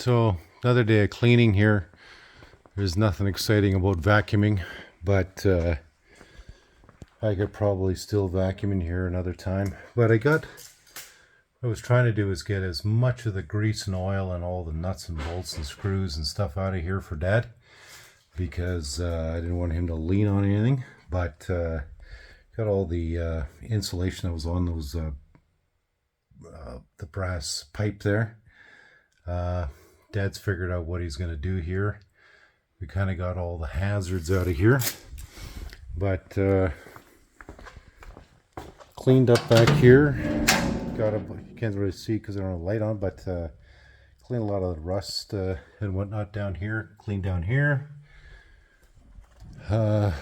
So another day of cleaning here. There's nothing exciting about vacuuming, but I could probably still vacuum in here another time. But what I was trying to do is get as much of the grease and oil and all the nuts and bolts and screws and stuff out of here for Dad, because I didn't want him to lean on anything. But got all the insulation that was on those the brass pipe there. Dad's figured out what he's going to do here. We kind of got all the hazards out of here, but cleaned up back here. You can't really see because I don't have a light on, but cleaned a lot of the rust and whatnot down here. Cleaned down here. Got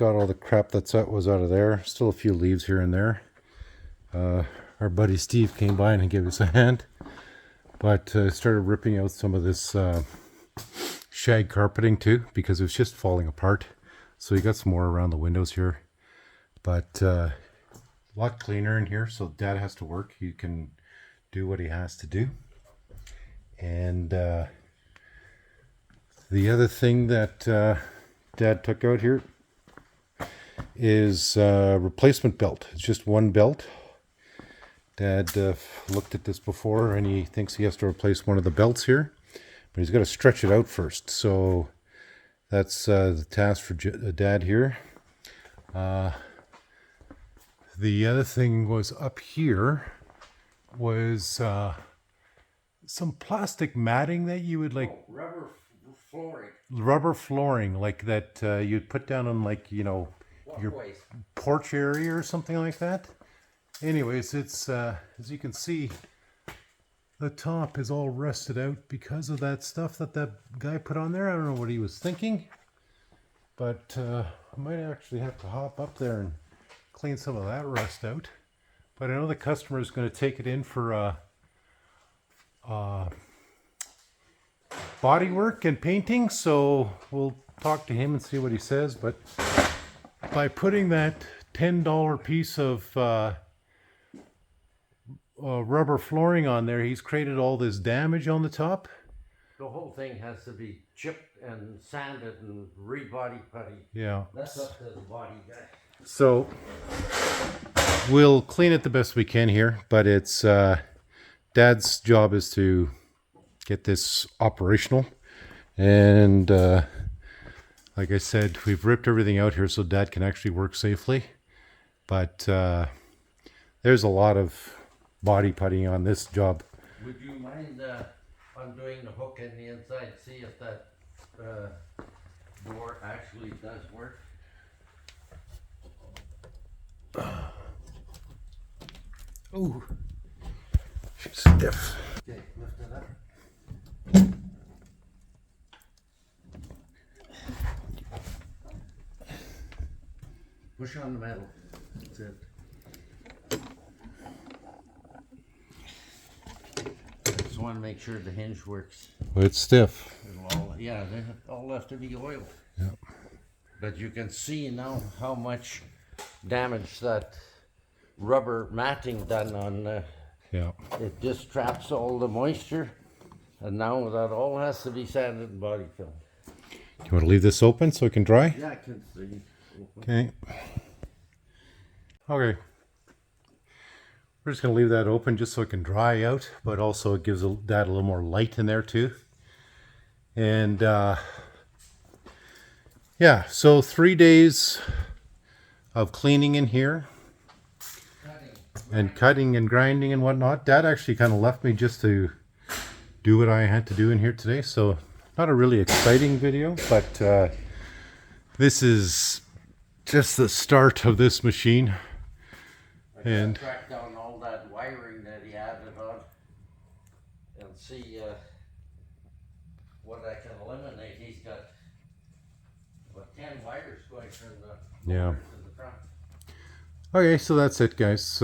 all the crap that was out of there. Still a few leaves here and there. Our buddy Steve came by and gave us a hand, but started ripping out some of this shag carpeting too, because it was just falling apart. So he got some more around the windows here, but a lot cleaner in here, so Dad has to work. He can do what he has to do. And the other thing that Dad took out here is a replacement belt. It's just one belt. Dad looked at this before and he thinks he has to replace one of the belts here, but he's got to stretch it out first. So that's the task for Dad here. The other thing was up here was some plastic matting that you would like. Rubber flooring. Rubber flooring, like that you'd put down on, like, you know, your porch area or something like that. Anyways, it's as you can see, the top is all rusted out because of that stuff that guy put on there. I don't know what he was thinking, but I might actually have to hop up there and clean some of that rust out. But I know the customer is going to take it in for body work and painting, so we'll talk to him and see what he says. But by putting that $10 piece of rubber flooring on there, he's created all this damage on the top. The whole thing has to be chipped and sanded and rebody putty. Yeah. That's up to the body guy. So we'll clean it the best we can here, but it's Dad's job is to get this operational. And like I said, we've ripped everything out here so Dad can actually work safely. But there's a lot of body puttying on this job. Would you mind undoing the hook in the inside, see if that door actually does work? Ooh, she's stiff. Okay, lift it up. Push on the metal. That's it. Just want to make sure the hinge works. Well, it's stiff. Yeah, they all have to be oiled. Yeah. But you can see now how much damage that rubber matting done on. Yeah. It just traps all the moisture, and now that all has to be sanded and body filled. Do you want to leave this open so it can dry? Yeah, I can see. Okay. Okay. We're just going to leave that open just so it can dry out, but also it gives Dad a little more light in there too. And yeah, so 3 days of cleaning in here and cutting and grinding and whatnot. Dad actually kind of left me just to do what I had to do in here today. So not a really exciting video, but this is just the start of this machine. And track down all that wiring that he added on and see what I can eliminate. He's got about 10 wires going from the yeah. to the front. Okay, so that's it, guys.